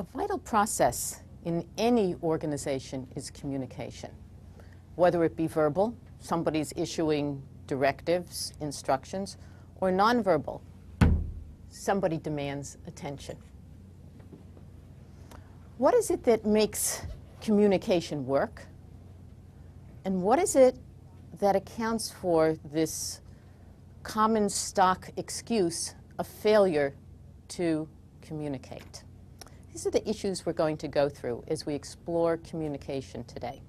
A vital process in any organization is communication, whether it be verbal, somebody's issuing directives, instructions, or nonverbal, somebody demands attention. What is it that makes communication work? And what is it that accounts for this common stock excuse of failure to communicate? These are the issues we're going to go through as we explore communication today.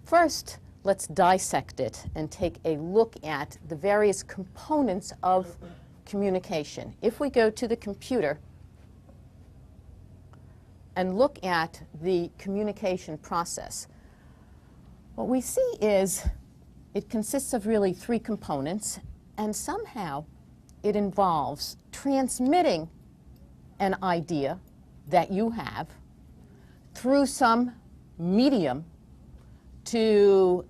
First, let's dissect it and take a look at the various components of communication. If we go to the computer and look at the communication process, what we see is it consists of really three components, and somehow it involves transmitting an idea that you have through some medium to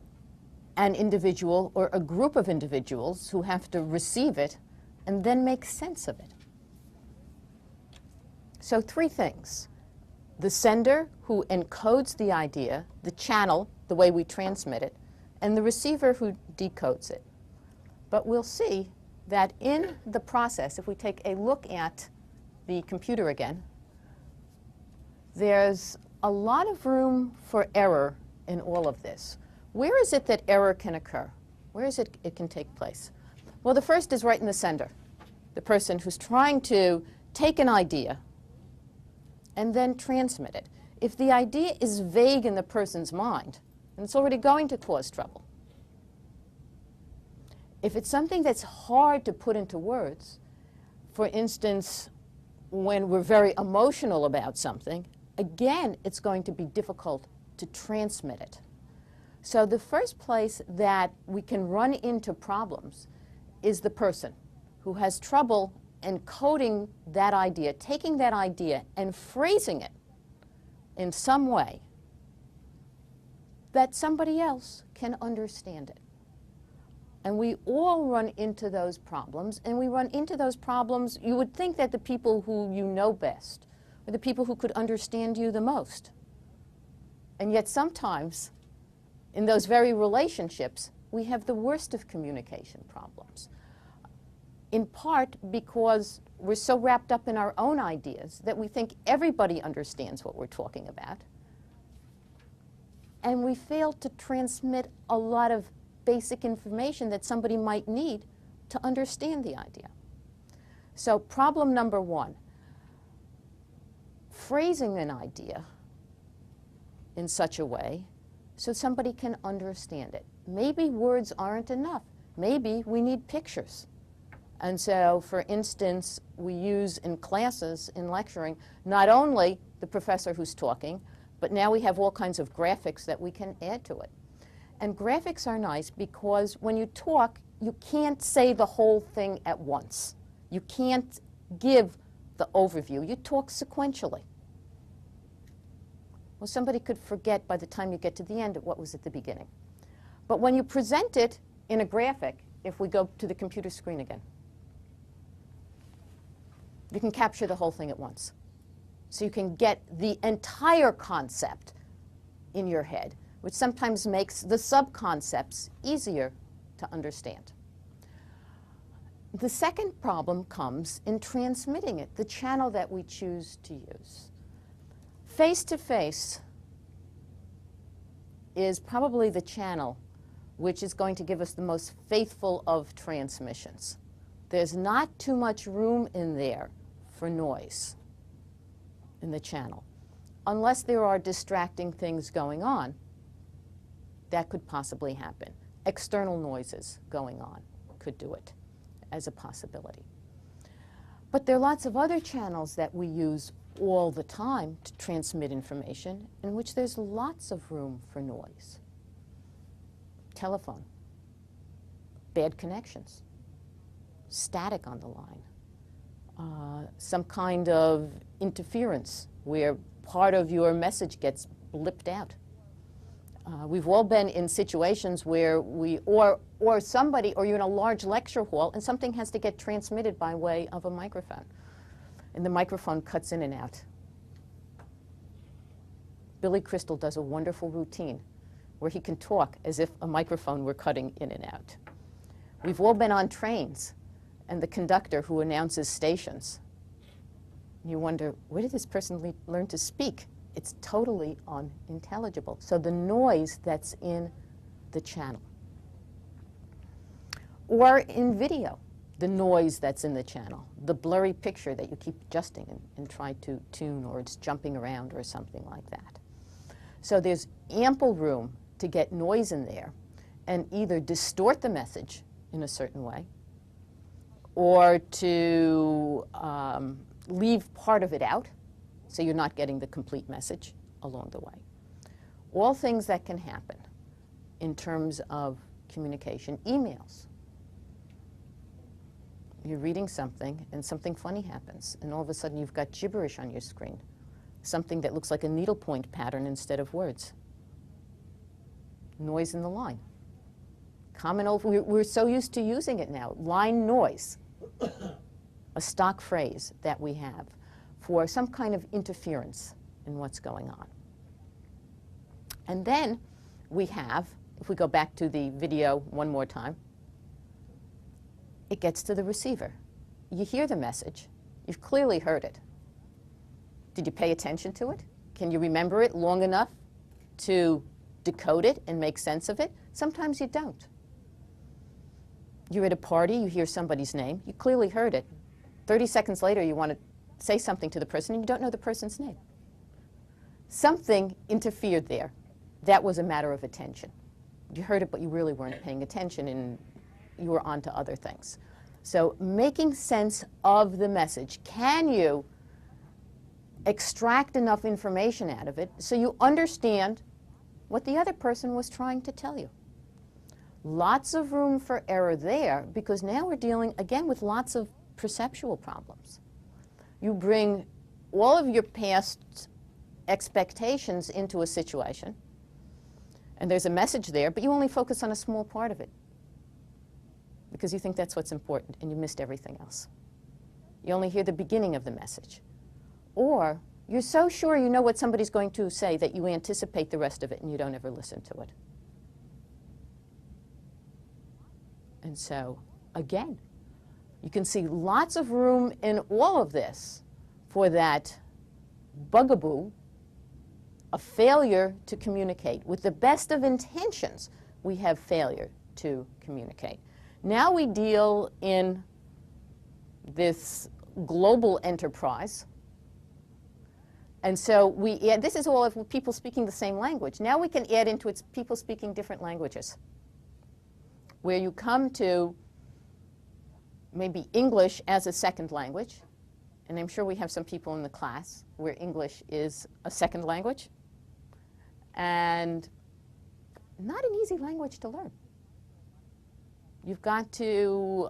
an individual or a group of individuals who have to receive it and then make sense of it. So three things: the sender who encodes the idea, the channel, the way we transmit it, and the receiver who decodes it. But we'll see that in the process, if we take a look at the computer again, there's a lot of room for error in all of this. Where is it that error can occur? Where is it can take place? Well, the first is right in the sender, the person who's trying to take an idea and then transmit it. If the idea is vague in the person's mind, then it's already going to cause trouble. If it's something that's hard to put into words, for instance, when we're very emotional about something, again, it's going to be difficult to transmit it. So the first place that we can run into problems is the person who has trouble encoding that idea, taking that idea and phrasing it in some way that somebody else can understand it. And we all run into those problems, and we run into those problems, you would think that the people who you know best are the people who could understand you the most. And yet sometimes, in those very relationships, we have the worst of communication problems. In part because we're so wrapped up in our own ideas that we think everybody understands what we're talking about. And we fail to transmit a lot of basic information that somebody might need to understand the idea. So problem number one, phrasing an idea in such a way so somebody can understand it. Maybe words aren't enough. Maybe we need pictures. And so, for instance, we use in classes, in lecturing, not only the professor who's talking, but now we have all kinds of graphics that we can add to it. And graphics are nice because when you talk, you can't say the whole thing at once. You can't give the overview. You talk sequentially. Well, somebody could forget by the time you get to the end of what was at the beginning. But when you present it in a graphic, if we go to the computer screen again, you can capture the whole thing at once. So you can get the entire concept in your head, which sometimes makes the sub-concepts easier to understand. The second problem comes in transmitting it, the channel that we choose to use. Face-to-face is probably the channel which is going to give us the most faithful of transmissions. There's not too much room in there for noise in the channel, unless there are distracting things going on. That could possibly happen. External noises going on could do it as a possibility. But there are lots of other channels that we use all the time to transmit information in which there's lots of room for noise. Telephone, bad connections, static on the line, some kind of interference where part of your message gets blipped out. We've all been in situations where or somebody, or you're in a large lecture hall and something has to get transmitted by way of a microphone. And the microphone cuts in and out. Billy Crystal does a wonderful routine where he can talk as if a microphone were cutting in and out. We've all been on trains and the conductor who announces stations. You wonder, where did this person learn to speak? It's totally unintelligible. So the noise that's in the channel. Or in video, the noise that's in the channel, the blurry picture that you keep adjusting and try to tune, or it's jumping around or something like that. So there's ample room to get noise in there and either distort the message in a certain way or to leave part of it out so you're not getting the complete message along the way. All things that can happen in terms of communication. Emails. You're reading something and something funny happens and all of a sudden you've got gibberish on your screen. Something that looks like a needlepoint pattern instead of words. Noise in the line. Common old, we're so used to using it now. Line noise, a stock phrase that we have for some kind of interference in what's going on. And then we have, if we go back to the video one more time, it gets to the receiver. You hear the message. You've clearly heard it. Did you pay attention to it? Can you remember it long enough to decode it and make sense of it? Sometimes you don't. You're at a party, you hear somebody's name, you clearly heard it. 30 seconds later, you want to say something to the person and you don't know the person's name. Something interfered there. That was a matter of attention. You heard it, but you really weren't paying attention and you were on to other things. So making sense of the message. Can you extract enough information out of it so you understand what the other person was trying to tell you? Lots of room for error there because now we're dealing, again, with lots of perceptual problems. You bring all of your past expectations into a situation, and there's a message there, but you only focus on a small part of it because you think that's what's important, and you missed everything else. You only hear the beginning of the message. Or you're so sure you know what somebody's going to say that you anticipate the rest of it and you don't ever listen to it. And so, again, you can see lots of room in all of this for that bugaboo, a failure to communicate. With the best of intentions, we have failure to communicate. Now we deal in this global enterprise. And so we add, this is all of people speaking the same language. Now we can add into it people speaking different languages, where you come to maybe English as a second language. And I'm sure we have some people in the class where English is a second language. And not an easy language to learn. You've got to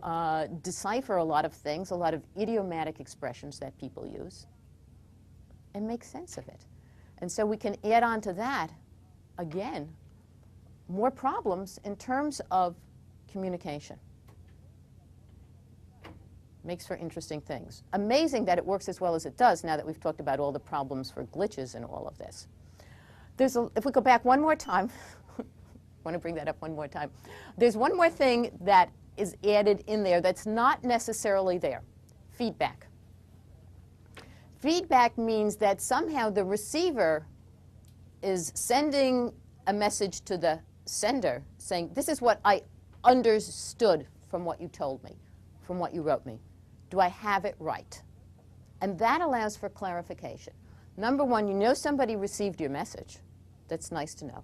decipher a lot of things, a lot of idiomatic expressions that people use, and make sense of it. And so we can add on to that, again, more problems in terms of communication. Makes for interesting things. Amazing that it works as well as it does now that we've talked about all the problems for glitches in all of this. If we go back one more time, I want to bring that up one more time. There's one more thing that is added in there that's not necessarily there. Feedback. Feedback means that somehow the receiver is sending a message to the sender saying, this is what I understood from what you told me, from what you wrote me. Do I have it right? And that allows for clarification. Number one, you know somebody received your message. That's nice to know.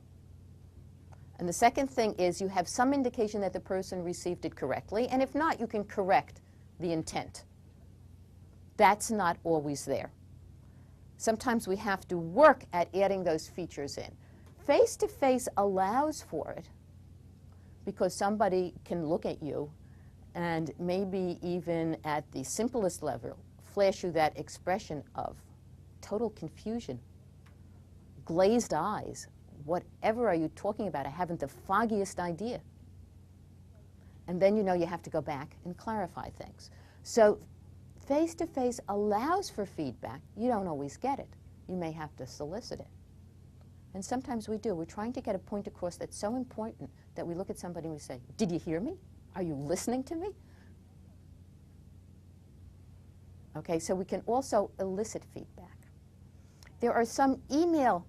And the second thing is you have some indication that the person received it correctly, and if not, you can correct the intent. That's not always there. Sometimes we have to work at adding those features in. Face-to-face allows for it because somebody can look at you and maybe even at the simplest level flash you that expression of total confusion, glazed eyes. Whatever are you talking about? I haven't the foggiest idea. And then you know you have to go back and clarify things. So face-to-face allows for feedback. You don't always get it. You may have to solicit it. And sometimes we do. We're trying to get a point across that's so important that we look at somebody and we say, did you hear me? Are you listening to me? Okay, so we can also elicit feedback. There are some email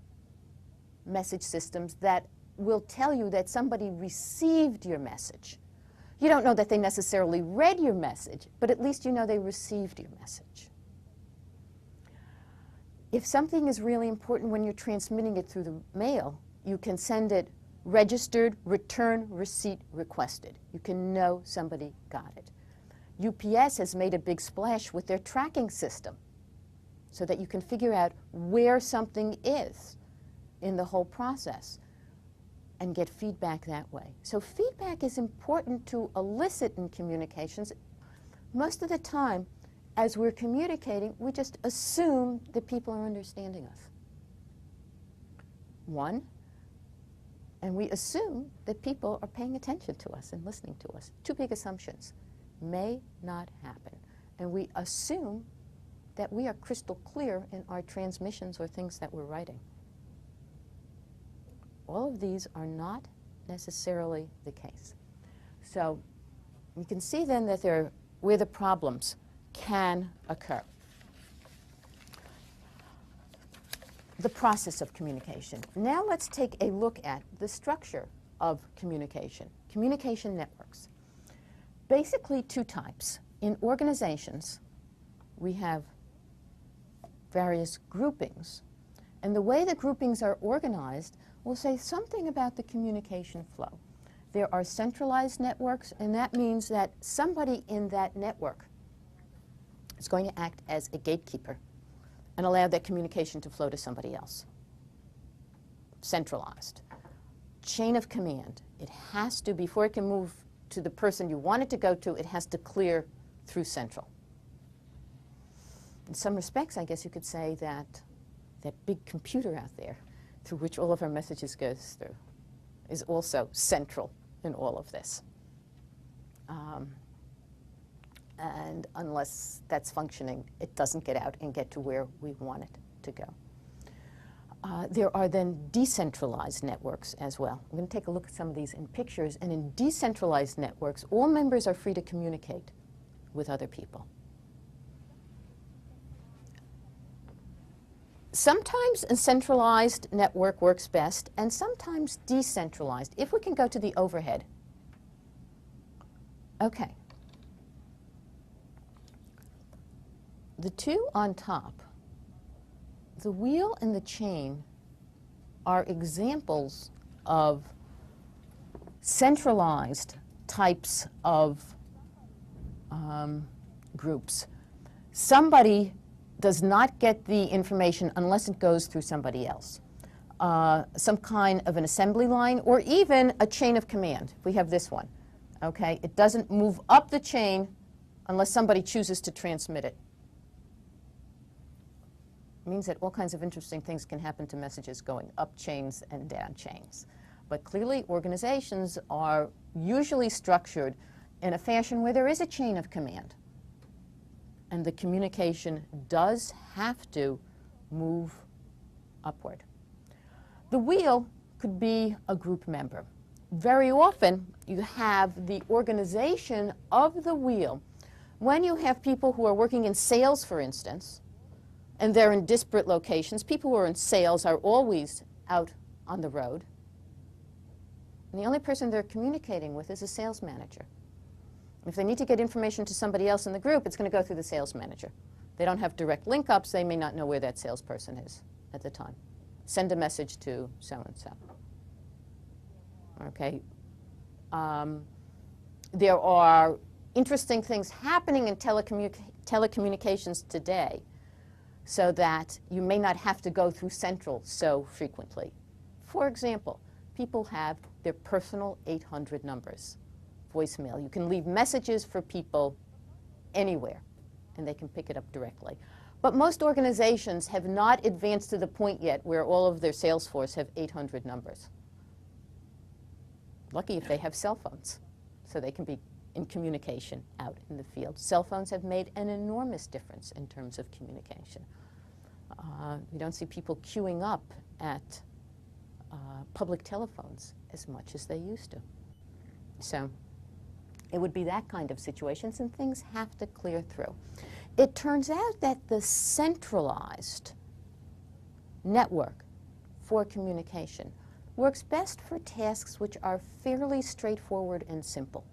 message systems that will tell you that somebody received your message. You don't know that they necessarily read your message, but at least you know they received your message. If something is really important when you're transmitting it through the mail, you can send it registered, return receipt requested. You can know somebody got it. UPS has made a big splash with their tracking system so that you can figure out where something is in the whole process and get feedback that way. So feedback is important to elicit in communications. Most of the time, as we're communicating, we just assume that people are understanding us. One, and we assume that people are paying attention to us and listening to us. Two big assumptions. May not happen. And we assume that we are crystal clear in our transmissions or things that we're writing. All of these are not necessarily the case. So you can see then that there are where the problems can occur. The process of communication. Now let's take a look at the structure of communication. Communication networks. Basically two types. In organizations, we have various groupings. And the way the groupings are organized will say something about the communication flow. There are centralized networks, and that means that somebody in that network is going to act as a gatekeeper and allow that communication to flow to somebody else. Centralized. Chain of command. It has to, before it can move to the person you want it to go to, it has to clear through central. In some respects, I guess you could say that that big computer out there through which all of our messages goes through is also central in all of this. And unless that's functioning, it doesn't get out and get to where we want it to go. There are then decentralized networks as well. I'm going to take a look at some of these in pictures. And in decentralized networks, all members are free to communicate with other people. Sometimes a centralized network works best, and sometimes decentralized. If we can go to the overhead. Okay. The two on top, the wheel and the chain, are examples of centralized types of groups. Somebody does not get the information unless it goes through somebody else. Some kind of an assembly line or even a chain of command. We have this one. Okay? It doesn't move up the chain unless somebody chooses to transmit it. It means that all kinds of interesting things can happen to messages going up chains and down chains. But clearly, organizations are usually structured in a fashion where there is a chain of command. And the communication does have to move upward. The wheel could be a group member. Very often, you have the organization of the wheel. When you have people who are working in sales, for instance, and they're in disparate locations, people who are in sales are always out on the road. And the only person they're communicating with is a sales manager. If they need to get information to somebody else in the group, it's going to go through the sales manager. They don't have direct link-ups. They may not know where that salesperson is at the time. Send a message to so-and-so. Okay. There are interesting things happening in telecommunications today so that you may not have to go through central so frequently. For example, people have their personal 800 numbers. Voicemail. You can leave messages for people anywhere, and they can pick it up directly. But most organizations have not advanced to the point yet where all of their sales force have 800 numbers. Lucky if they have cell phones, so they can be in communication out in the field. Cell phones have made an enormous difference in terms of communication. You don't see people queuing up at public telephones as much as they used to. So it would be that kind of situations, and things have to clear through. It turns out that the centralized network for communication works best for tasks which are fairly straightforward and simple.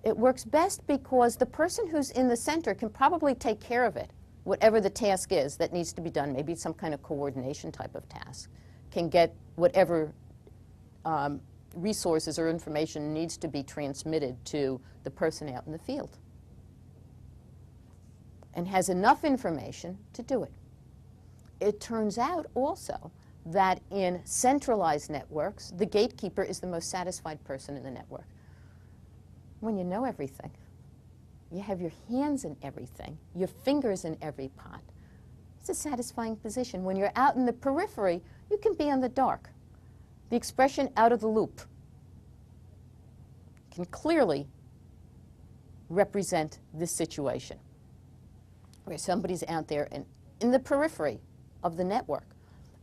It works best because the person who's in the center can probably take care of it, whatever the task is that needs to be done, maybe some kind of coordination type of task, can get whatever resources or information needs to be transmitted to the person out in the field, and has enough information to do it. It turns out also that in centralized networks, the gatekeeper is the most satisfied person in the network. When you know everything, you have your hands in everything, your fingers in every pot. It's a satisfying position. When you're out in the periphery, you can be in the dark. The expression out of the loop can clearly represent this situation, where somebody's out there and in the periphery of the network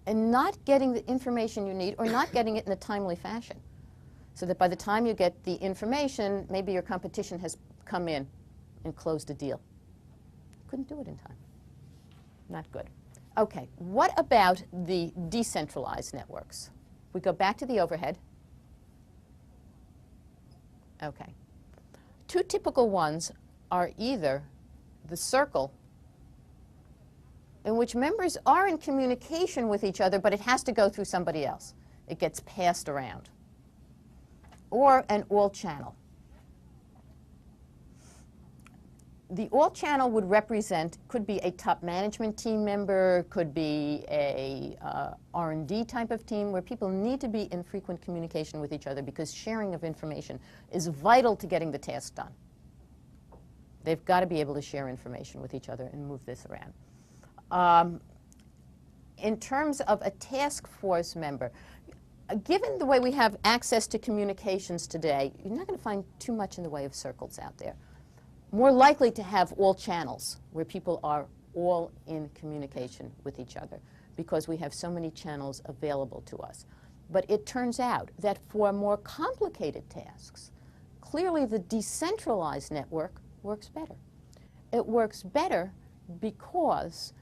and not getting the information you need, or not getting it in a timely fashion, so that by the time you get the information, maybe your competition has come in and closed a deal. Couldn't do it in time. Not good. Okay, what about the decentralized networks? We go back to the overhead. Okay. Two typical ones are either the circle, in which members are in communication with each other, but it has to go through somebody else. It gets passed around. Or an all channel. The all channel would represent, could be a top management team member, could be a R&D type of team, where people need to be in frequent communication with each other because sharing of information is vital to getting the task done. They've got to be able to share information with each other and move this around. In terms of a task force member, given the way we have access to communications today, you're not going to find too much in the way of circles out there. More likely to have all channels where people are all in communication with each other because we have so many channels available to us. But it turns out that for more complicated tasks, clearly the decentralized network works better. It works better because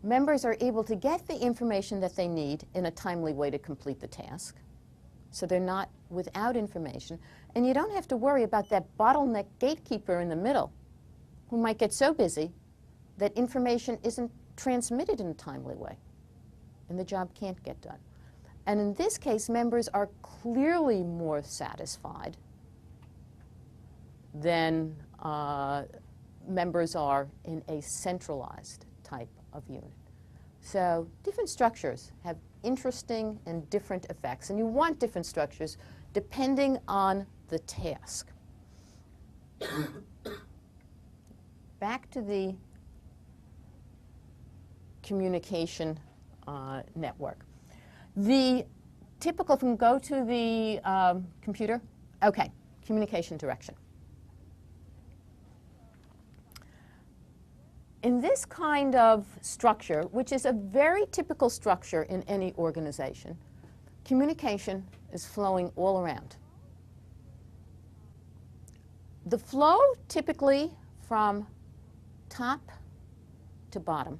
members are able to get the information that they need in a timely way to complete the task, so they're not without information. And you don't have to worry about that bottleneck gatekeeper in the middle who might get so busy that information isn't transmitted in a timely way, and the job can't get done. And in this case, members are clearly more satisfied than members are in a centralized type of unit. So different structures have interesting and different effects, and you want different structures depending on the task. Back to the communication network. The typical, if we can go to the computer, okay, communication direction. In this kind of structure, which is a very typical structure in any organization, communication is flowing all around. The flow typically from top to bottom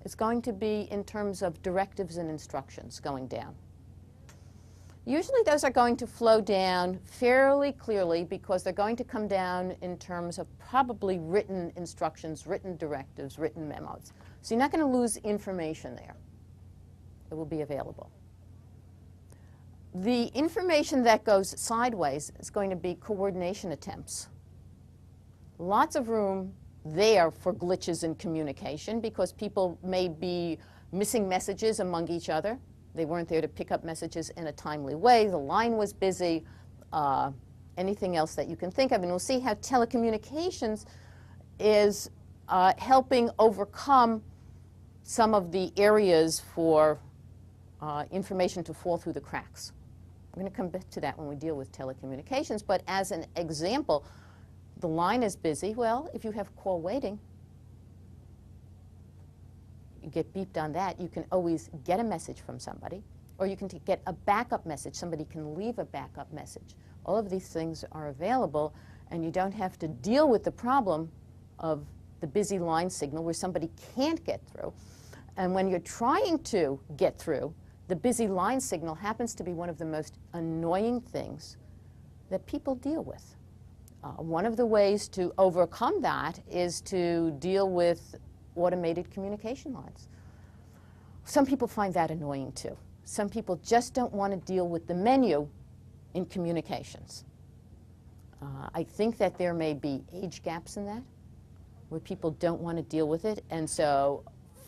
is going to be in terms of directives and instructions going down. Usually those are going to flow down fairly clearly because they're going to come down in terms of probably written instructions, written directives, written memos. So you're not going to lose information there. It will be available. The information that goes sideways is going to be coordination attempts. Lots of room there for glitches in communication because people may be missing messages among each other. They weren't there to pick up messages in a timely way. The line was busy. Anything else that you can think of. And we'll see how telecommunications is helping overcome some of the areas for information to fall through the cracks. I'm going to come back to that when we deal with telecommunications. But as an example, the line is busy. Well, if you have call waiting, you get beeped on that, you can always get a message from somebody, or you can get a backup message. Somebody can leave a backup message. All of these things are available, and you don't have to deal with the problem of the busy line signal where somebody can't get through. And when you're trying to get through, the busy line signal happens to be one of the most annoying things that people deal with. One of the ways to overcome that is to deal with automated communication lines. Some people find that annoying too. Some people just don't want to deal with the menu in communications. I think that there may be age gaps in that, where people don't want to deal with it, and so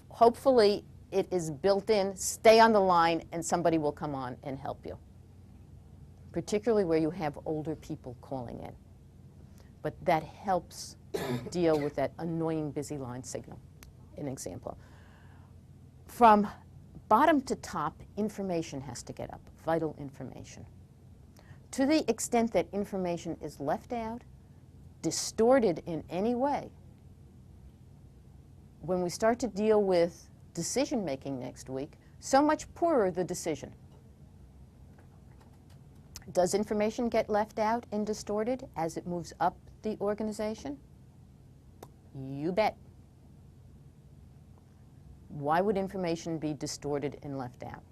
hopefully it is built in, stay on the line, and somebody will come on and help you, particularly where you have older people calling in. But that helps deal with that annoying busy line signal. An example. From bottom to top, information has to get up, vital information. To the extent that information is left out, distorted in any way, when we start to deal with decision-making next week, so much poorer the decision. Does information get left out and distorted as it moves up the organization? You bet. Why would information be distorted and left out?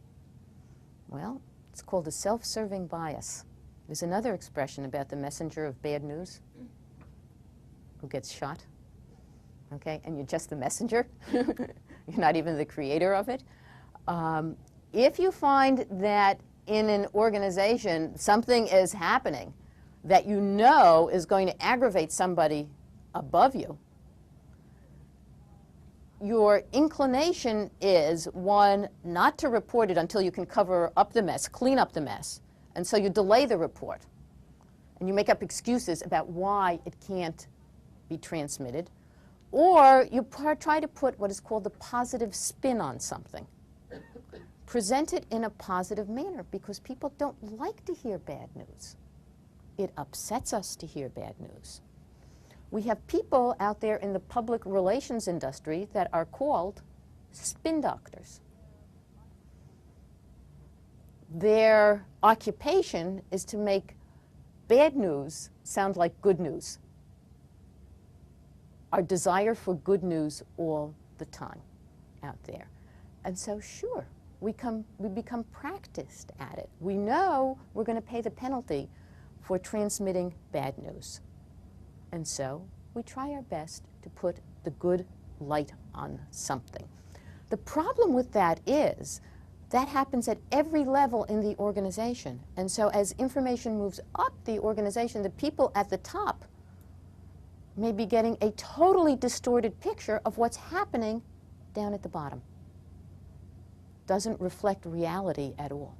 Well, it's called a self-serving bias. There's another expression about the messenger of bad news who gets shot. Okay, and you're just the messenger. You're not even the creator of it. If you find that in an organization something is happening that you know is going to aggravate somebody above you, your inclination is, one, not to report it until you can cover up the mess, clean up the mess. And so you delay the report. And you make up excuses about why it can't be transmitted. Or you try to put what is called the positive spin on something. Present it in a positive manner, because people don't like to hear bad news. It upsets us to hear bad news. We have people out there in the public relations industry that are called spin doctors. Their occupation is to make bad news sound like good news. Our desire for good news all the time out there. And so sure, we become practiced at it. We know we're going to pay the penalty for transmitting bad news. And so we try our best to put the good light on something. The problem with that is that happens at every level in the organization. And so as information moves up the organization, the people at the top may be getting a totally distorted picture of what's happening down at the bottom. Doesn't reflect reality at all.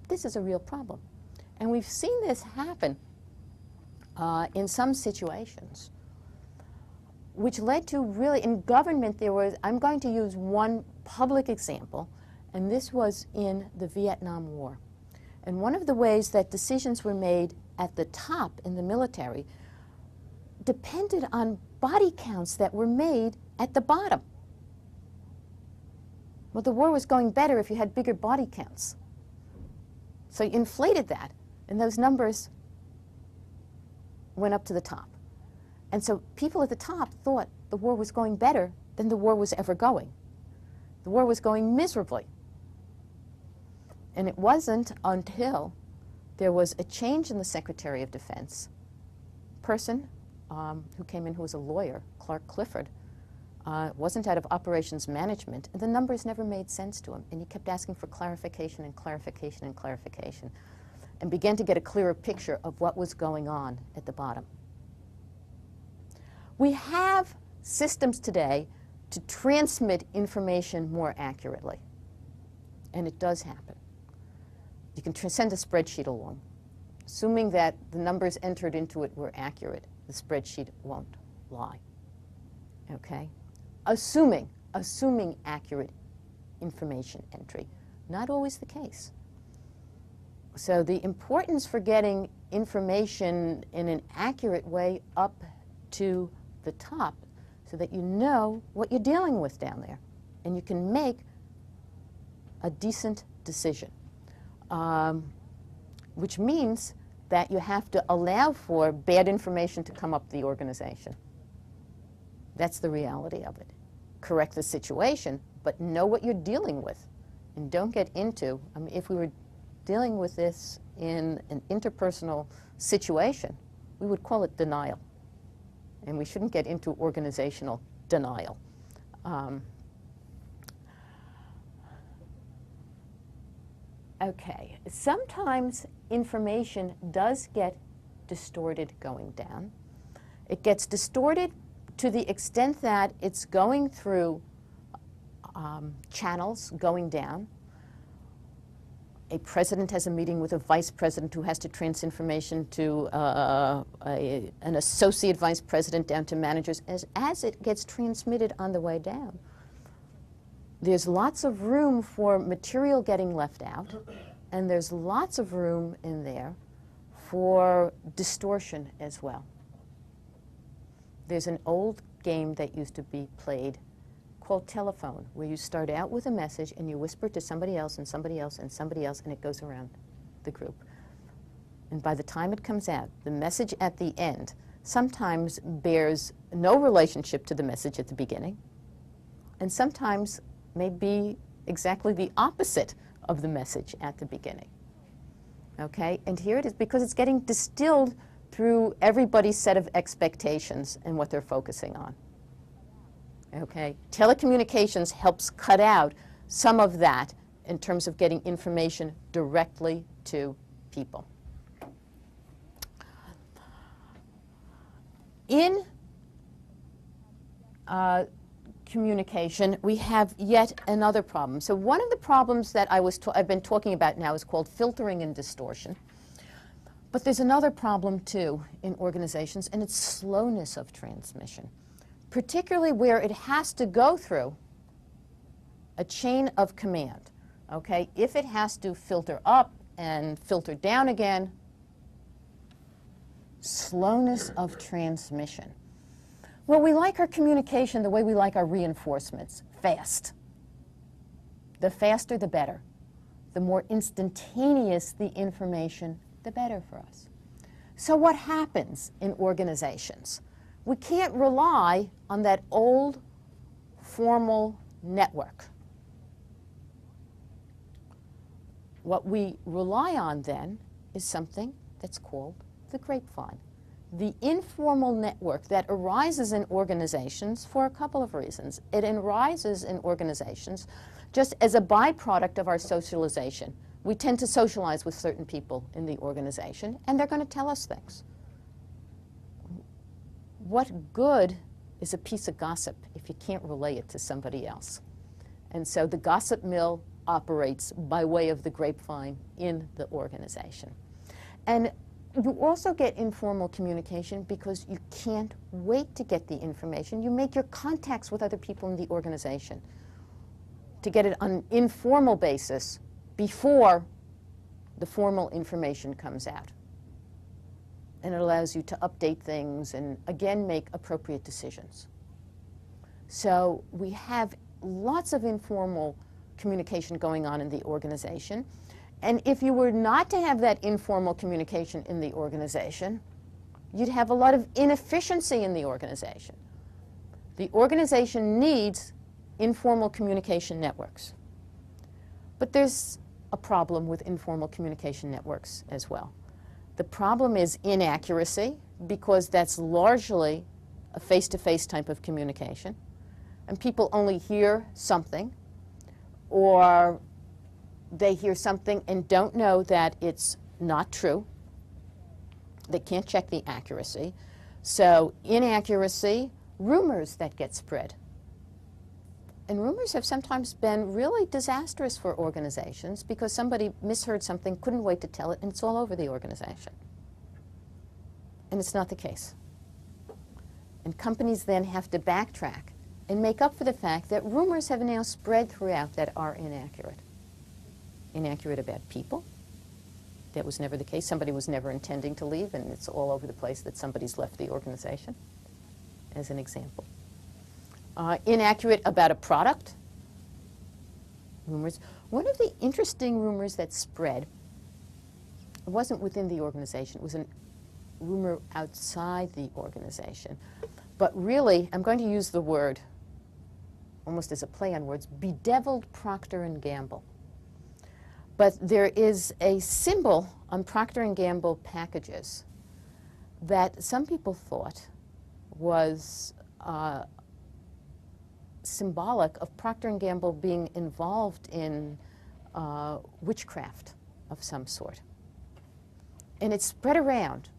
This is a real problem. And we've seen this happen in some situations, which led to really, in government there was, I'm going to use one public example, and this was in the Vietnam War. And one of the ways that decisions were made at the top in the military depended on body counts that were made at the bottom. Well, the war was going better if you had bigger body counts. So you inflated that, and those numbers went up to the top. And so people at the top thought the war was going better than the war was ever going. The war was going miserably. And it wasn't until there was a change in the Secretary of Defense, person who came in who was a lawyer, Clark Clifford, wasn't out of operations management, and the numbers never made sense to him. And he kept asking for clarification and clarification and clarification, and began to get a clearer picture of what was going on at the bottom. We have systems today to transmit information more accurately, and it does happen. You can send a spreadsheet along. Assuming that the numbers entered into it were accurate, the spreadsheet won't lie. Okay? Assuming accurate information entry. Not always the case. So the importance for getting information in an accurate way up to the top so that you know what you're dealing with down there. And you can make a decent decision, which means that you have to allow for bad information to come up the organization. That's the reality of it. Correct the situation, but know what you're dealing with. And don't get into, I mean, if we were dealing with this in an interpersonal situation, we would call it denial. And we shouldn't get into organizational denial. Okay, sometimes information does get distorted going down. It gets distorted to the extent that it's going through channels going down. A president has a meeting with a vice president who has to transfer information to an associate vice president down to managers. As it gets transmitted on the way down, there's lots of room for material getting left out, and there's lots of room in there for distortion as well. There's an old game that used to be played called telephone, where you start out with a message and you whisper to somebody else and somebody else and somebody else, and it goes around the group. And by the time it comes out, the message at the end sometimes bears no relationship to the message at the beginning, and sometimes may be exactly the opposite of the message at the beginning. Okay? And here it is, because it's getting distilled through everybody's set of expectations and what they're focusing on. Okay? Telecommunications helps cut out some of that in terms of getting information directly to people. In communication, we have yet another problem. So one of the problems that I've been talking about now is called filtering and distortion. But there's another problem, too, in organizations, and it's slowness of transmission, particularly where it has to go through a chain of command. Okay? If it has to filter up and filter down again, slowness of transmission. Well, we like our communication the way we like our reinforcements, fast. The faster, the better. The more instantaneous the information, the better for us. So what happens in organizations? We can't rely on that old formal network. What we rely on then is something that's called the grapevine. The informal network that arises in organizations for a couple of reasons. It arises in organizations just as a byproduct of our socialization. We tend to socialize with certain people in the organization, and they're going to tell us things. What good is a piece of gossip if you can't relay it to somebody else? And so the gossip mill operates by way of the grapevine in the organization. And you also get informal communication because you can't wait to get the information. You make your contacts with other people in the organization to get it on an informal basis before the formal information comes out. And it allows you to update things and, again, make appropriate decisions. So we have lots of informal communication going on in the organization. And if you were not to have that informal communication in the organization, you'd have a lot of inefficiency in the organization. The organization needs informal communication networks. But there's a problem with informal communication networks as well. The problem is inaccuracy, because that's largely a face-to-face type of communication, and people only hear something, or they hear something and don't know that it's not true. They can't check the accuracy. So inaccuracy, rumors that get spread. And rumors have sometimes been really disastrous for organizations because somebody misheard something, couldn't wait to tell it, and it's all over the organization. And it's not the case. And companies then have to backtrack and make up for the fact that rumors have now spread throughout that are inaccurate. Inaccurate about people. That was never the case. Somebody was never intending to leave, and it's all over the place that somebody's left the organization, as an example. Inaccurate about a product. rumors. One of the interesting rumors that spread, it wasn't within the organization, it was a rumor outside the organization. But really, I'm going to use the word, almost as a play on words, bedeviled Procter & Gamble. But there is a symbol on Procter & Gamble packages that some people thought was symbolic of Procter & Gamble being involved in witchcraft of some sort. And it spread around.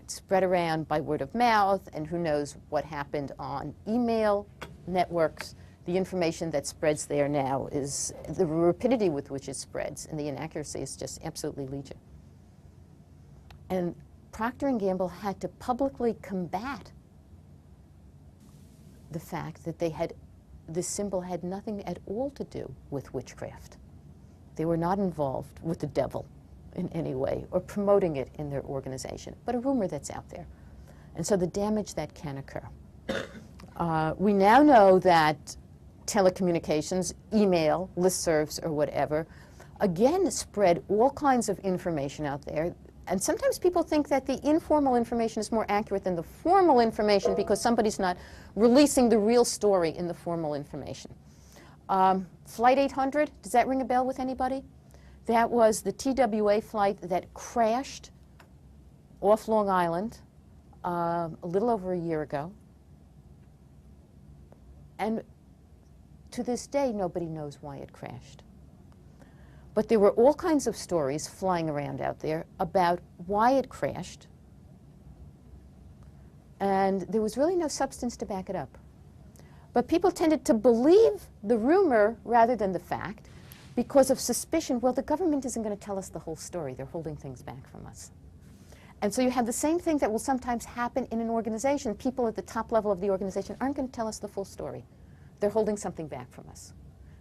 It spread around by word of mouth, and who knows what happened on email networks. The information that spreads there now is the rapidity with which it spreads, and the inaccuracy is just absolutely legion. And Procter & Gamble had to publicly combat the fact that this symbol had nothing at all to do with witchcraft. They were not involved with the devil in any way or promoting it in their organization, but a rumor that's out there. And so the damage that can occur. We now know that telecommunications, email, listservs, or whatever, again spread all kinds of information out there. And sometimes people think that the informal information is more accurate than the formal information because somebody's not releasing the real story in the formal information. Flight 800, does that ring a bell with anybody? That was the TWA flight that crashed off Long Island a little over a year ago. And to this day, nobody knows why it crashed. But there were all kinds of stories flying around out there about why it crashed. And there was really no substance to back it up. But people tended to believe the rumor rather than the fact because of suspicion. Well, the government isn't going to tell us the whole story. They're holding things back from us. And so you have the same thing that will sometimes happen in an organization. People at the top level of the organization aren't going to tell us the full story. They're holding something back from us.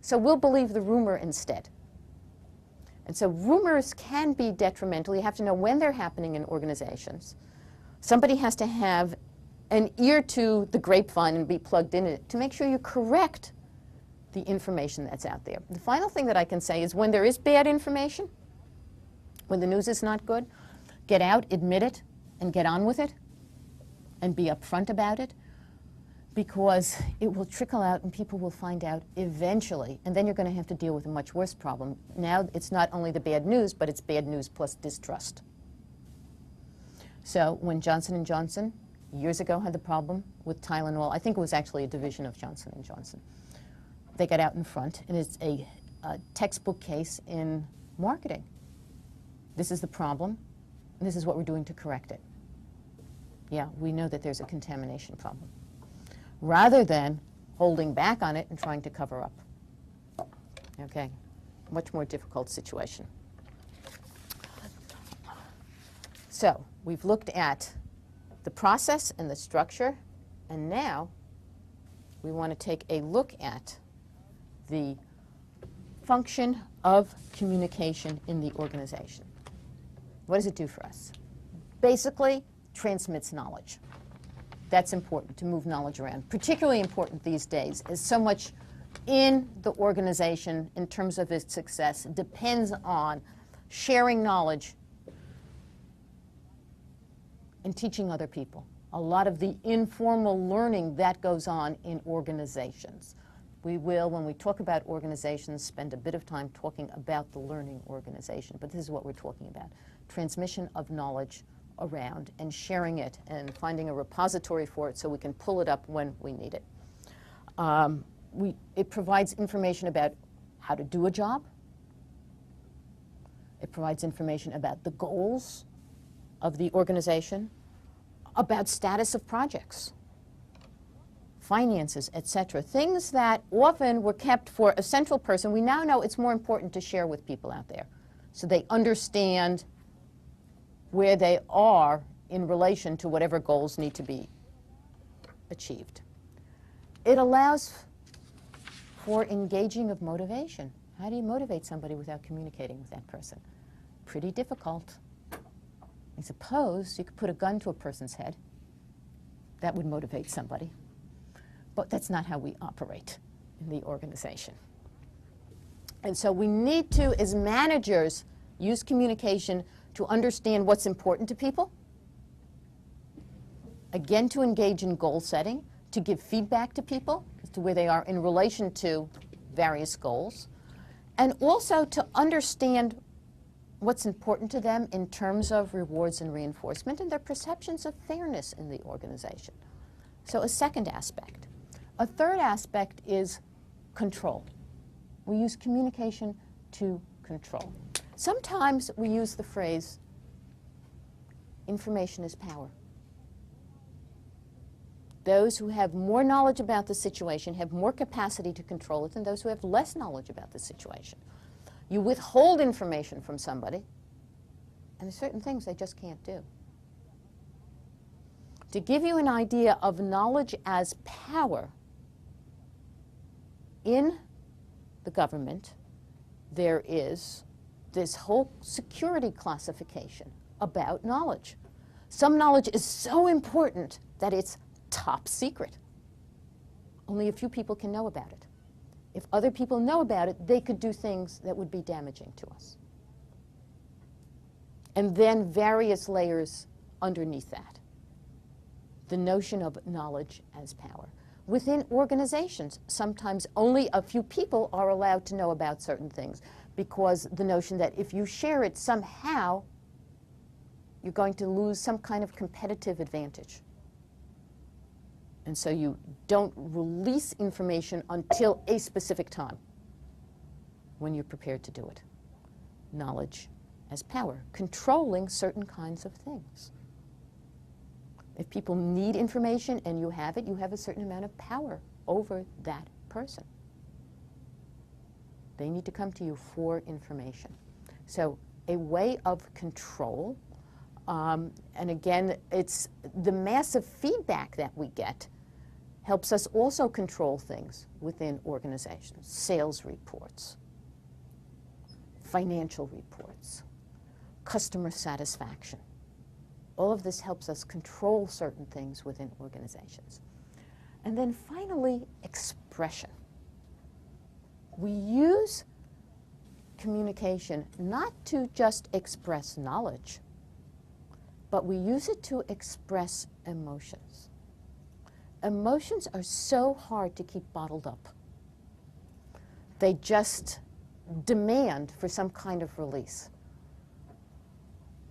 So we'll believe the rumor instead. And so rumors can be detrimental. You have to know when they're happening in organizations. Somebody has to have an ear to the grapevine and be plugged in it to make sure you correct the information that's out there. The final thing that I can say is when there is bad information, when the news is not good, get out, admit it, and get on with it, and be upfront about it, because it will trickle out and people will find out eventually, and then you're going to have to deal with a much worse problem. Now it's not only the bad news, but it's bad news plus distrust. So when Johnson & Johnson years ago had the problem with Tylenol, I think it was actually a division of Johnson & Johnson, they got out in front, and it's a textbook case in marketing. This is the problem, and this is what we're doing to correct it. Yeah, we know that there's a contamination problem, rather than holding back on it and trying to cover up. Okay, much more difficult situation. So we've looked at the process and the structure, and now we want to take a look at the function of communication in the organization. What does it do for us? Basically, transmits knowledge. That's important, to move knowledge around. Particularly important these days, as so much in the organization, in terms of its success, depends on sharing knowledge and teaching other people. A lot of the informal learning that goes on in organizations. We will, when we talk about organizations, spend a bit of time talking about the learning organization, but this is what we're talking about. Transmission of knowledge around and sharing it and finding a repository for it so we can pull it up when we need it. It provides information about how to do a job. It provides information about the goals of the organization, about status of projects, finances, etc. Things that often were kept for a central person. We now know it's more important to share with people out there so they understand where they are in relation to whatever goals need to be achieved. It allows for engaging of motivation. How do you motivate somebody without communicating with that person? Pretty difficult. I suppose you could put a gun to a person's head. That would motivate somebody. But that's not how we operate in the organization. And so we need to, as managers, use communication to understand what's important to people, again, to engage in goal setting, to give feedback to people as to where they are in relation to various goals, and also to understand what's important to them in terms of rewards and reinforcement and their perceptions of fairness in the organization. So a second aspect. A third aspect is control. We use communication to control. Sometimes we use the phrase, information is power. Those who have more knowledge about the situation have more capacity to control it than those who have less knowledge about the situation. You withhold information from somebody, and there's certain things they just can't do. To give you an idea of knowledge as power, in the government, there is this whole security classification about knowledge. Some knowledge is so important that it's top secret. Only a few people can know about it. If other people know about it, they could do things that would be damaging to us. And then various layers underneath that. The notion of knowledge as power. Within organizations, sometimes only a few people are allowed to know about certain things, because the notion that if you share it somehow, you're going to lose some kind of competitive advantage. And so you don't release information until a specific time when you're prepared to do it. Knowledge as power, controlling certain kinds of things. If people need information and you have it, you have a certain amount of power over that person. They need to come to you for information. So a way of control, and again, it's the massive feedback that we get helps us also control things within organizations. Sales reports, financial reports, customer satisfaction. All of this helps us control certain things within organizations. And then finally, expression. We use communication not to just express knowledge, but we use it to express emotions. Emotions are so hard to keep bottled up. They just demand for some kind of release.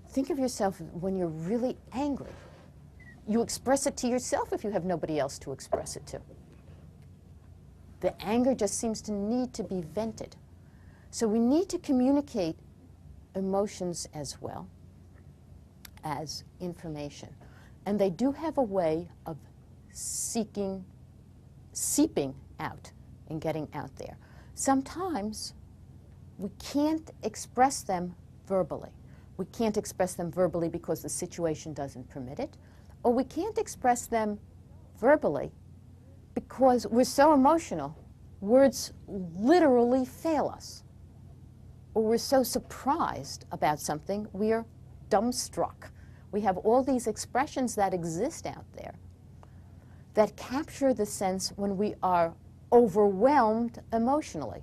Think of yourself when you're really angry. You express it to yourself if you have nobody else to express it to. The anger just seems to need to be vented. So we need to communicate emotions as well as information. And they do have a way of seeping out and getting out there. Sometimes we can't express them verbally. We can't express them verbally because the situation doesn't permit it, or we can't express them verbally because we're so emotional, words literally fail us. Or we're so surprised about something, we're dumbstruck. We have all these expressions that exist out there that capture the sense when we are overwhelmed emotionally.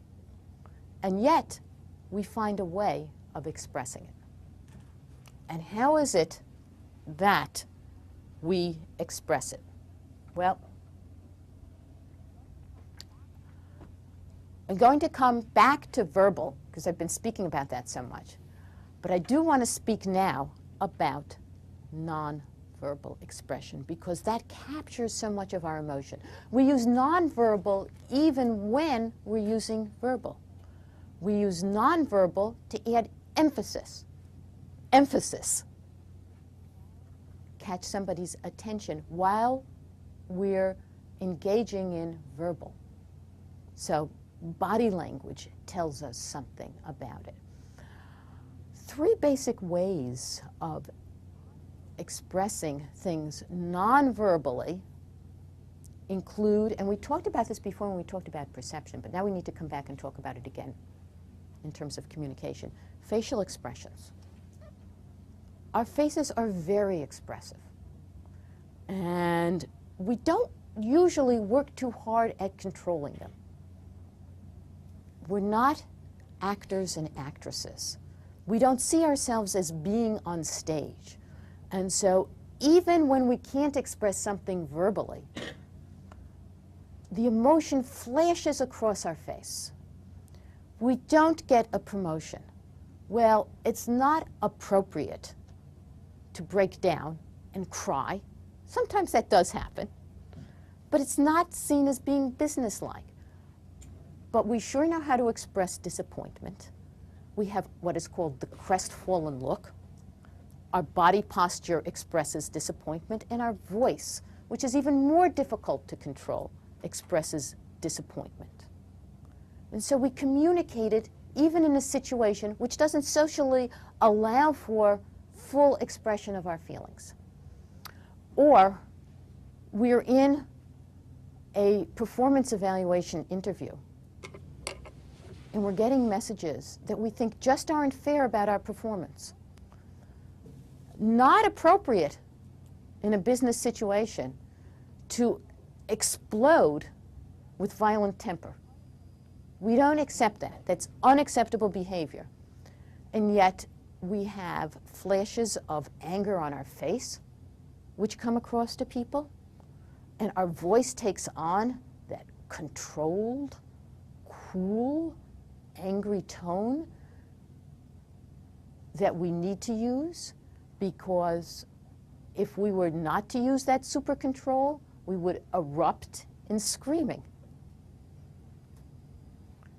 And yet, we find a way of expressing it. And how is it that we express it? Well, I'm going to come back to verbal, because I've been speaking about that so much. But I do want to speak now about nonverbal expression, because that captures so much of our emotion. We use nonverbal even when we're using verbal. We use nonverbal to add emphasis. Emphasis. Catch somebody's attention while we're engaging in verbal. So body language tells us something about it. Three basic ways of expressing things non-verbally include, and we talked about this before when we talked about perception, but now we need to come back and talk about it again in terms of communication. Facial expressions. Our faces are very expressive, and we don't usually work too hard at controlling them. we're not actors and actresses. We don't see ourselves as being on stage. And so even when we can't express something verbally, the emotion flashes across our face. We don't get a promotion. Well, it's not appropriate to break down and cry. Sometimes that does happen, but it's not seen as being businesslike. But we sure know how to express disappointment. We have what is called the crestfallen look. Our body posture expresses disappointment, and our voice, which is even more difficult to control, expresses disappointment. And so we communicate it even in a situation which doesn't socially allow for full expression of our feelings. Or we're in a performance evaluation interview and we're getting messages that we think just aren't fair about our performance. Not appropriate in a business situation to explode with violent temper. We don't accept that. That's unacceptable behavior. And yet we have flashes of anger on our face, which come across to people, and our voice takes on that controlled, cool, angry tone that we need to use, because if we were not to use that super control, we would erupt in screaming,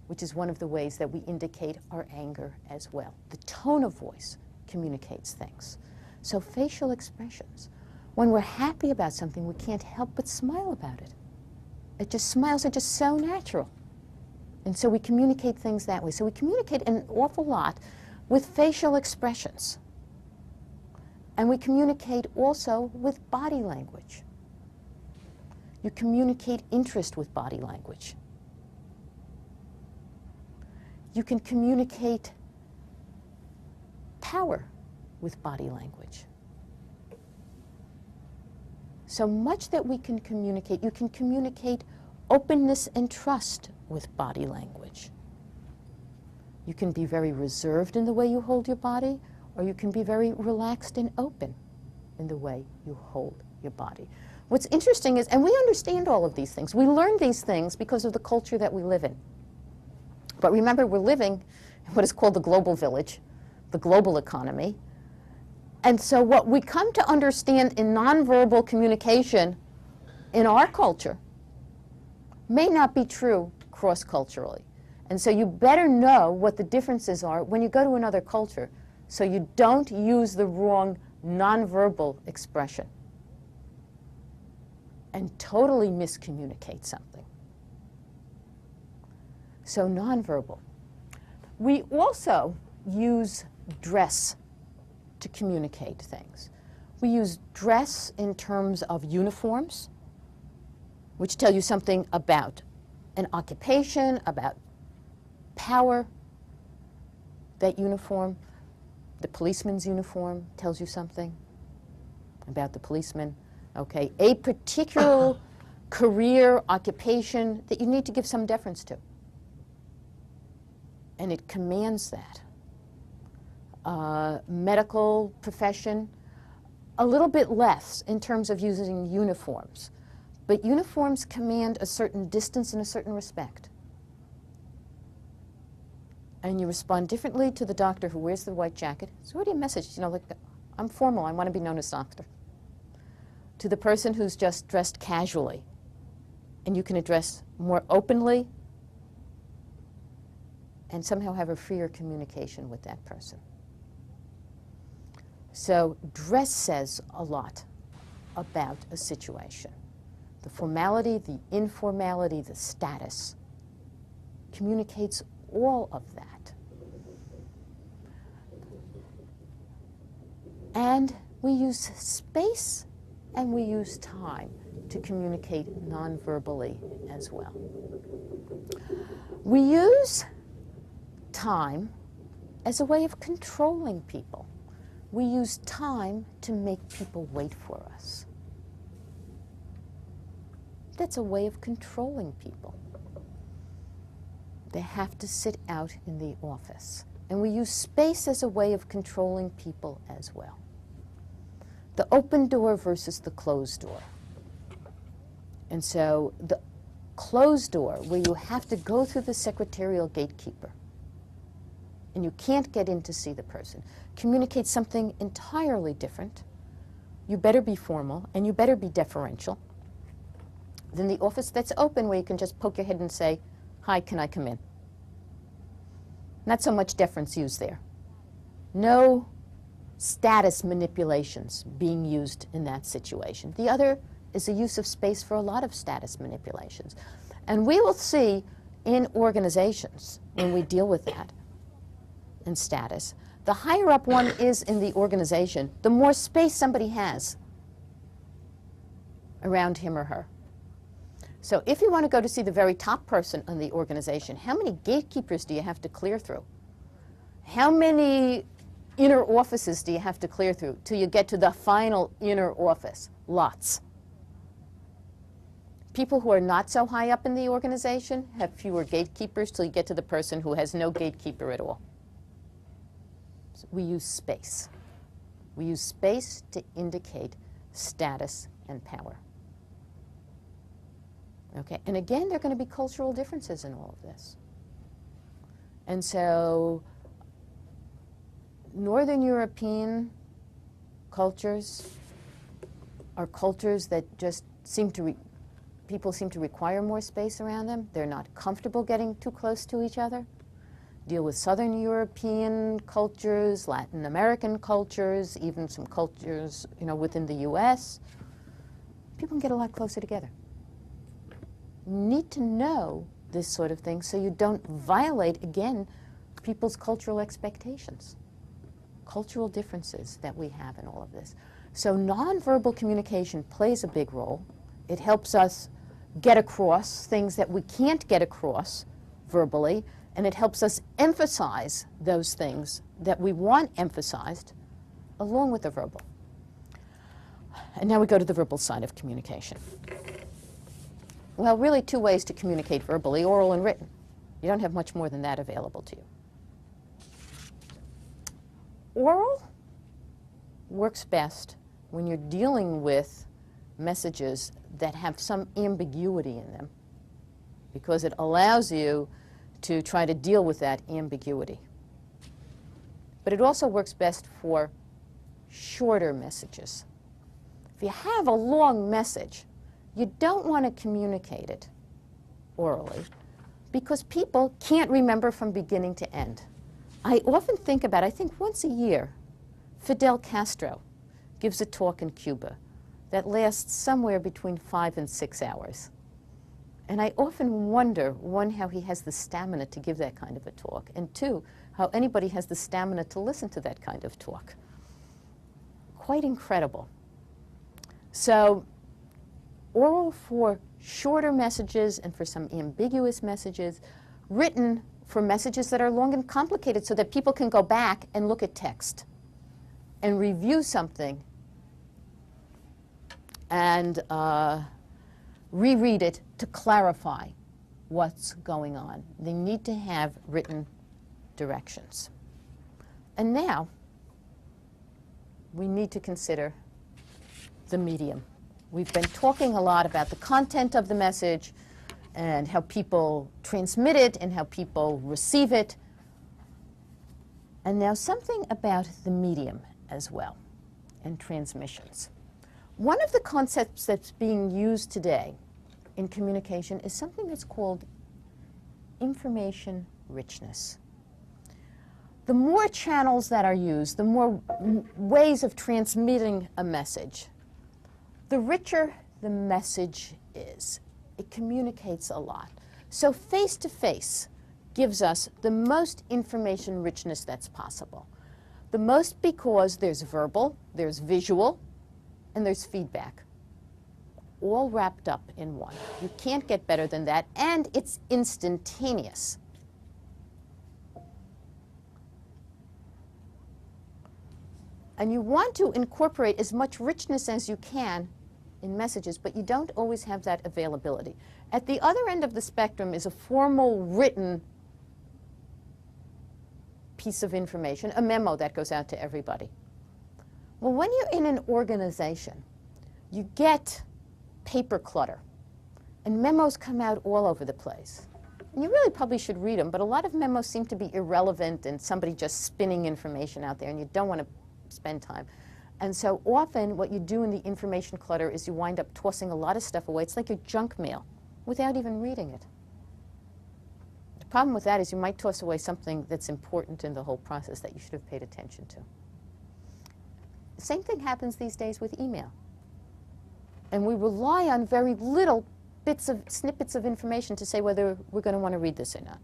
which is one of the ways that we indicate our anger as well. The tone of voice communicates things. So facial expressions. When we're happy about something, we can't help but smile about it. Smiles are just so natural. And so we communicate things that way. So we communicate an awful lot with facial expressions. And we communicate also with body language. You communicate interest with body language. You can communicate power with body language. So much that we can communicate. You can communicate openness and trust with body language. You can be very reserved in the way you hold your body, or you can be very relaxed and open in the way you hold your body. What's interesting is, and we understand all of these things, we learn these things because of the culture that we live in. But remember, we're living in what is called the global village, the global economy. And so what we come to understand in nonverbal communication in our culture may not be true cross-culturally. And so you better know what the differences are when you go to another culture, so you don't use the wrong nonverbal expression and totally miscommunicate something. So nonverbal. We also use dress to communicate things. We use dress in terms of uniforms, which tell you something about an occupation, about power. That uniform, the policeman's uniform, tells you something about the policeman. Okay, a particular career, occupation that you need to give some deference to. And it commands that. Medical profession, a little bit less in terms of using uniforms. But uniforms command a certain distance and a certain respect. And you respond differently to the doctor who wears the white jacket. It's already a message, you know, like, I'm formal, I want to be known as doctor. To the person who's just dressed casually. And you can address more openly and somehow have a freer communication with that person. So dress says a lot about a situation. The formality, the informality, the status communicates all of that. And we use space and we use time to communicate non-verbally as well. We use time as a way of controlling people. We use time to make people wait for us. That's a way of controlling people. They have to sit out in the office. And we use space as a way of controlling people as well. The open door versus the closed door. And so the closed door, where you have to go through the secretarial gatekeeper, and you can't get in to see the person, communicates something entirely different. You better be formal, and you better be deferential, than the office that's open, where you can just poke your head and say, "Hi, can I come in?" Not so much deference used there. No status manipulations being used in that situation. The other is the use of space for a lot of status manipulations. And we will see in organizations, when we deal with that and status, the higher up one is in the organization, the more space somebody has around him or her. So if you want to go to see the very top person in the organization, how many gatekeepers do you have to clear through? How many inner offices do you have to clear through till you get to the final inner office? Lots. People who are not so high up in the organization have fewer gatekeepers till you get to the person who has no gatekeeper at all. So we use space. We use space to indicate status and power. Okay, and again, there are going to be cultural differences in all of this. And so Northern European cultures are cultures that just people seem to require more space around them. They're not comfortable getting too close to each other. Deal with Southern European cultures, Latin American cultures, even some cultures, within the US. People can get a lot closer together. You need to know this sort of thing so you don't violate, again, people's cultural expectations, cultural differences that we have in all of this. So nonverbal communication plays a big role. It helps us get across things that we can't get across verbally, and it helps us emphasize those things that we want emphasized along with the verbal. And now we go to the verbal side of communication. Well, really two ways to communicate verbally, oral and written. You don't have much more than that available to you. Oral works best when you're dealing with messages that have some ambiguity in them, because it allows you to try to deal with that ambiguity. But it also works best for shorter messages. If you have a long message, you don't want to communicate it orally because people can't remember from beginning to end. I often think about, I think once a year, Fidel Castro gives a talk in Cuba that lasts somewhere between 5 and 6 hours. And I often wonder, one, how he has the stamina to give that kind of a talk, and two, how anybody has the stamina to listen to that kind of talk. Quite incredible. So oral for shorter messages and for some ambiguous messages, written for messages that are long and complicated so that people can go back and look at text and review something and reread it to clarify what's going on. They need to have written directions. And now we need to consider the medium. We've been talking a lot about the content of the message and how people transmit it and how people receive it. And now something about the medium as well and transmissions. One of the concepts that's being used today in communication is something that's called information richness. The more channels that are used, the more ways of transmitting a message, the richer the message is. It communicates a lot. So face-to-face gives us the most information richness that's possible. The most because there's verbal, there's visual, and there's feedback, all wrapped up in one. You can't get better than that, and it's instantaneous. And you want to incorporate as much richness as you can in messages, but you don't always have that availability. At the other end of the spectrum is a formal written piece of information, a memo that goes out to everybody. Well, when you're in an organization, you get paper clutter, and memos come out all over the place. And you really probably should read them, but a lot of memos seem to be irrelevant and somebody just spinning information out there, and you don't want to spend time. And so often what you do in the information clutter is you wind up tossing a lot of stuff away. It's like your junk mail without even reading it. The problem with that is you might toss away something that's important in the whole process that you should have paid attention to. The same thing happens these days with email. And we rely on very little snippets of information to say whether we're going to want to read this or not.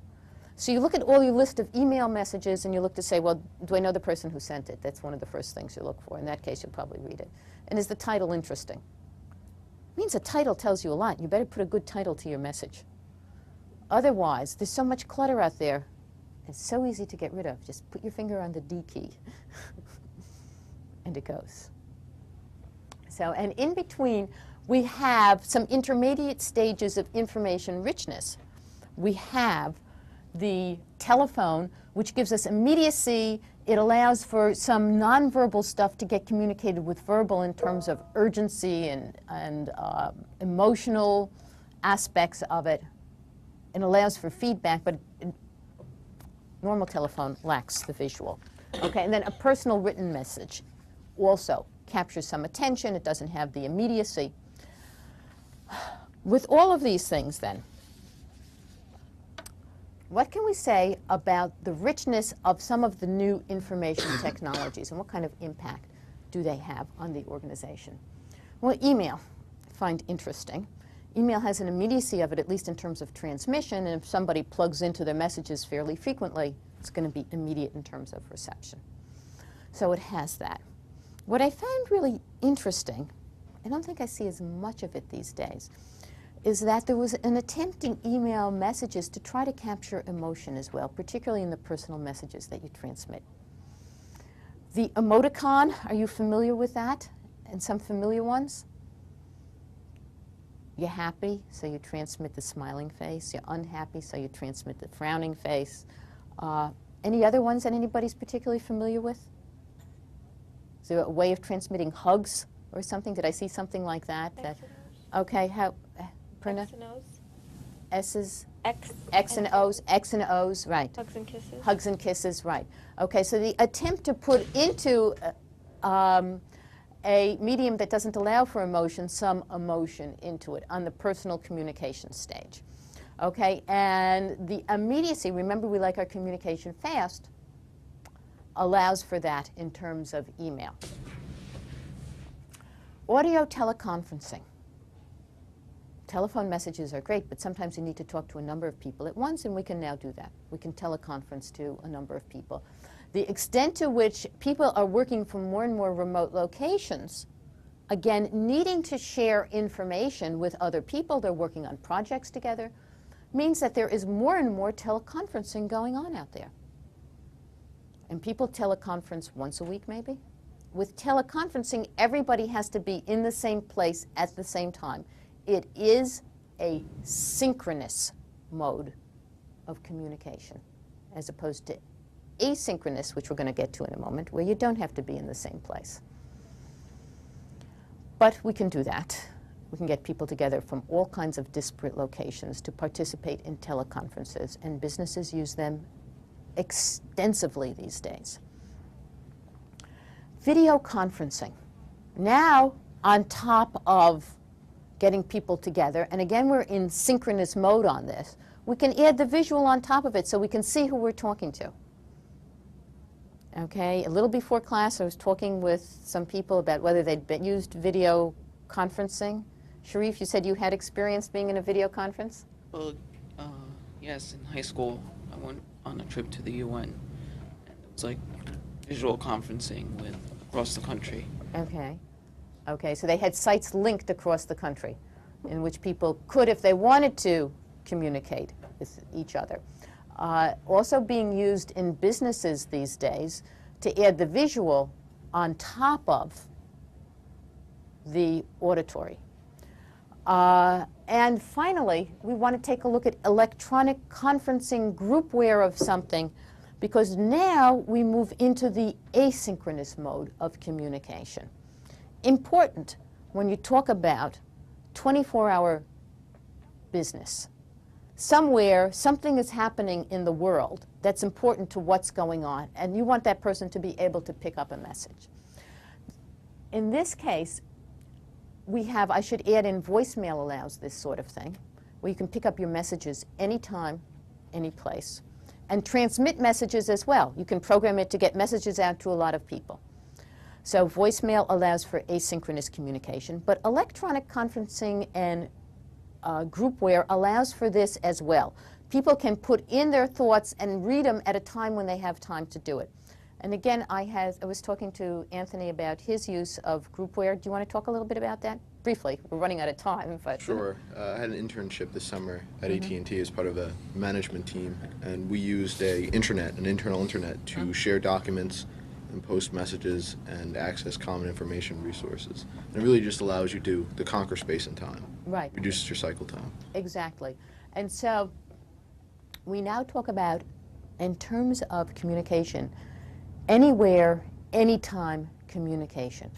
So you look at all your list of email messages and you look to say, well, do I know the person who sent it? That's one of the first things you look for. In that case, you'll probably read it. And is the title interesting? It means a title tells you a lot. You better put a good title to your message. Otherwise, there's so much clutter out there. It's so easy to get rid of. Just put your finger on the D key and it goes. So, and in between, we have some intermediate stages of information richness. We have the telephone, which gives us immediacy. It allows for some nonverbal stuff to get communicated with verbal in terms of urgency and emotional aspects of it. It allows for feedback, but normal telephone lacks the visual. Okay, and then a personal written message also captures some attention. It doesn't have the immediacy. With all of these things, then, what can we say about the richness of some of the new information technologies, and what kind of impact do they have on the organization? Well, email, I find interesting. Email has an immediacy of it, at least in terms of transmission, and if somebody plugs into their messages fairly frequently, it's going to be immediate in terms of reception. So it has that. What I found really interesting, I don't think I see as much of it these days, is that there was an attempt in email messages to try to capture emotion as well, particularly in the personal messages that you transmit. The emoticon, are you familiar with that? And some familiar ones? You're happy, so you transmit the smiling face. You're unhappy, so you transmit the frowning face. Any other ones that anybody's particularly familiar with? Is there a way of transmitting hugs or something? Did I see something like that? Okay, how? X and O's. S's? X and O's. X and O's, right. Hugs and kisses. Hugs and kisses, right. Okay, so the attempt to put into a medium that doesn't allow for emotion, some emotion into it on the personal communication stage. Okay, and the immediacy, remember we like our communication fast, allows for that in terms of email. Audio teleconferencing. Telephone messages are great, but sometimes you need to talk to a number of people at once, and we can now do that. We can teleconference to a number of people. The extent to which people are working from more and more remote locations, again, needing to share information with other people, they're working on projects together, means that there is more and more teleconferencing going on out there. And people teleconference once a week, maybe. With teleconferencing, everybody has to be in the same place at the same time. It is a synchronous mode of communication, as opposed to asynchronous, which we're going to get to in a moment, where you don't have to be in the same place. But we can do that. We can get people together from all kinds of disparate locations to participate in teleconferences, and businesses use them extensively these days. Video conferencing. Now, on top of getting people together, and again, we're in synchronous mode on this, we can add the visual on top of it so we can see who we're talking to. Okay, a little before class, I was talking with some people about whether they'd used video conferencing. Sharif, you said you had experience being in a video conference? Well, yes, in high school, I went on a trip to the UN, and it was like visual conferencing with across the country. Okay. Okay, so they had sites linked across the country in which people could, if they wanted to, communicate with each other. Also being used in businesses these days to add the visual on top of the auditory. And finally, we want to take a look at electronic conferencing groupware of something, because now we move into the asynchronous mode of communication. Important when you talk about 24-hour business. Somewhere, something is happening in the world that's important to what's going on, and you want that person to be able to pick up a message. In this case, we have, I should add in, voicemail allows this sort of thing, where you can pick up your messages anytime, any place, and transmit messages as well. You can program it to get messages out to a lot of people. So voicemail allows for asynchronous communication, but electronic conferencing and groupware allows for this as well. People can put in their thoughts and read them at a time when they have time to do it. And again, I was talking to Anthony about his use of groupware. Do you want to talk a little bit about that? Briefly. We're running out of time. But Sure. I had an internship this summer at AT&T as part of a management team, and we used an internal intranet to share documents and post messages and access common information resources. And it really just allows you to conquer space and time. Right. Reduces your cycle time. Exactly. And so we now talk about, in terms of communication, anywhere, anytime communication.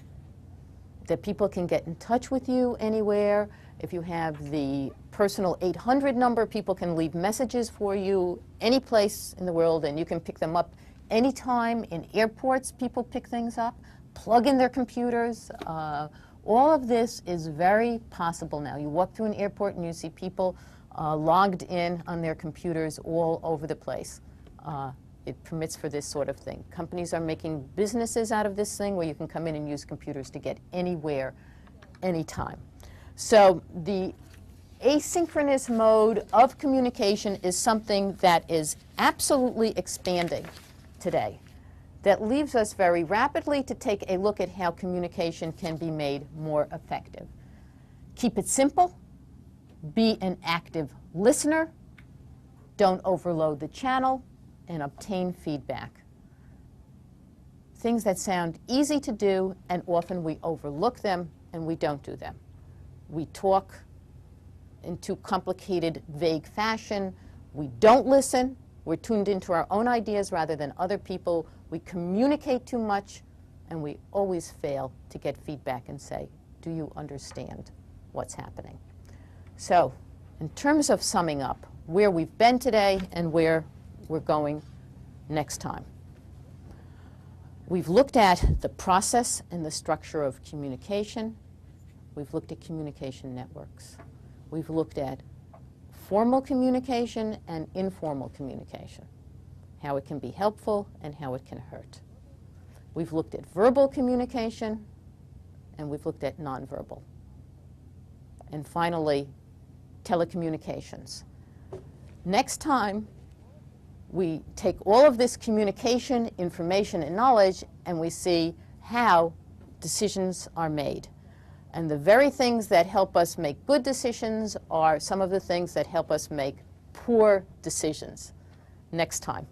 That people can get in touch with you anywhere. If you have the personal 800 number, people can leave messages for you any place in the world, and you can pick them up anytime. In airports, people pick things up, plug in their computers. All of this is very possible now. You walk through an airport and you see people logged in on their computers all over the place. It permits for this sort of thing. Companies are making businesses out of this thing where you can come in and use computers to get anywhere, anytime. So the asynchronous mode of communication is something that is absolutely expanding today. That leaves us very rapidly to take a look at how communication can be made more effective. Keep it simple. Be an active listener. Don't overload the channel, and obtain feedback. Things that sound easy to do, and often we overlook them and we don't do them. We talk in too complicated, vague fashion. We don't listen. We're tuned into our own ideas rather than other people. We communicate too much, and we always fail to get feedback and say, do you understand what's happening? So, in terms of summing up where we've been today and where we're going next time. We've looked at the process and the structure of communication. We've looked at communication networks. We've looked at formal communication and informal communication, how it can be helpful and how it can hurt. We've looked at verbal communication, and we've looked at nonverbal. And finally, telecommunications. Next time, we take all of this communication, information, and knowledge, and we see how decisions are made. And the very things that help us make good decisions are some of the things that help us make poor decisions. Next time.